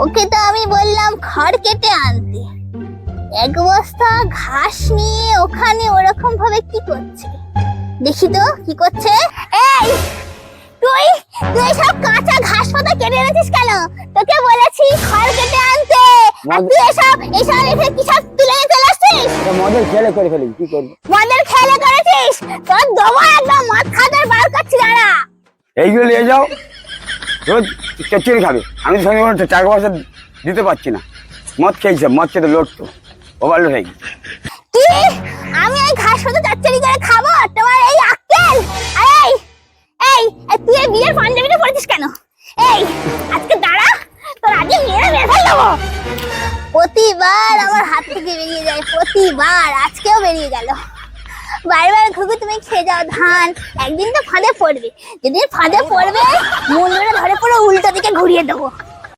ওকে তো আমি বললাম খড় কেটে আনতে, এক বস্তা ঘাস নিয়ে ওখানে ওরকম ভাবে কি করছে দেখি তো কি করছে। এই তুই তুই সব কাঁচা ঘাস পাতা কেটে এনেছিস কেন? তোকে বলেছি খড় কেটে আনতে, আর তুই এসব এসে কি সব তুলে নিয়ে চলে আসছিস? মদের খেলে করে ফেলি, কি করবি? মদের খেলে করেছিস? তোর দমা একদম মদ খাদের বার করছি দাঁড়া। এইগুলো নিয়ে যাও, রোজ চচ্চড়ি খাবে। আমি তো সঙ্গে করে টাকা পয়সা দিতে পারছি না। মদ খেয়েছে, মদ খেতে লড়তো, ওভারলোড হয়ে গেছে। কি? আমি এই ঘাস পাতা চচ্চড়ি করে খাবো? তোমার এই আক্কেল? এই এই তুই এই বিয়ের পাঞ্জাবিটা পরেছিস কেন? এই আজকে দাঁড়া, তোর আজকে মেরে ফেল দেবো। প্রতিবার আমার হাত থেকে বেরিয়ে যায়, প্রতিবার, আজকেও বেরিয়ে গেল। বারবার ঘুঘু তুমি খেয়ে যাও ধান, একদিন তো ফাঁদে পড়বে। যেদিন ফাঁদে পড়বে মুন্ডুটা ধরে পুরো উল্টো দিকে ঘুরিয়ে দেবো।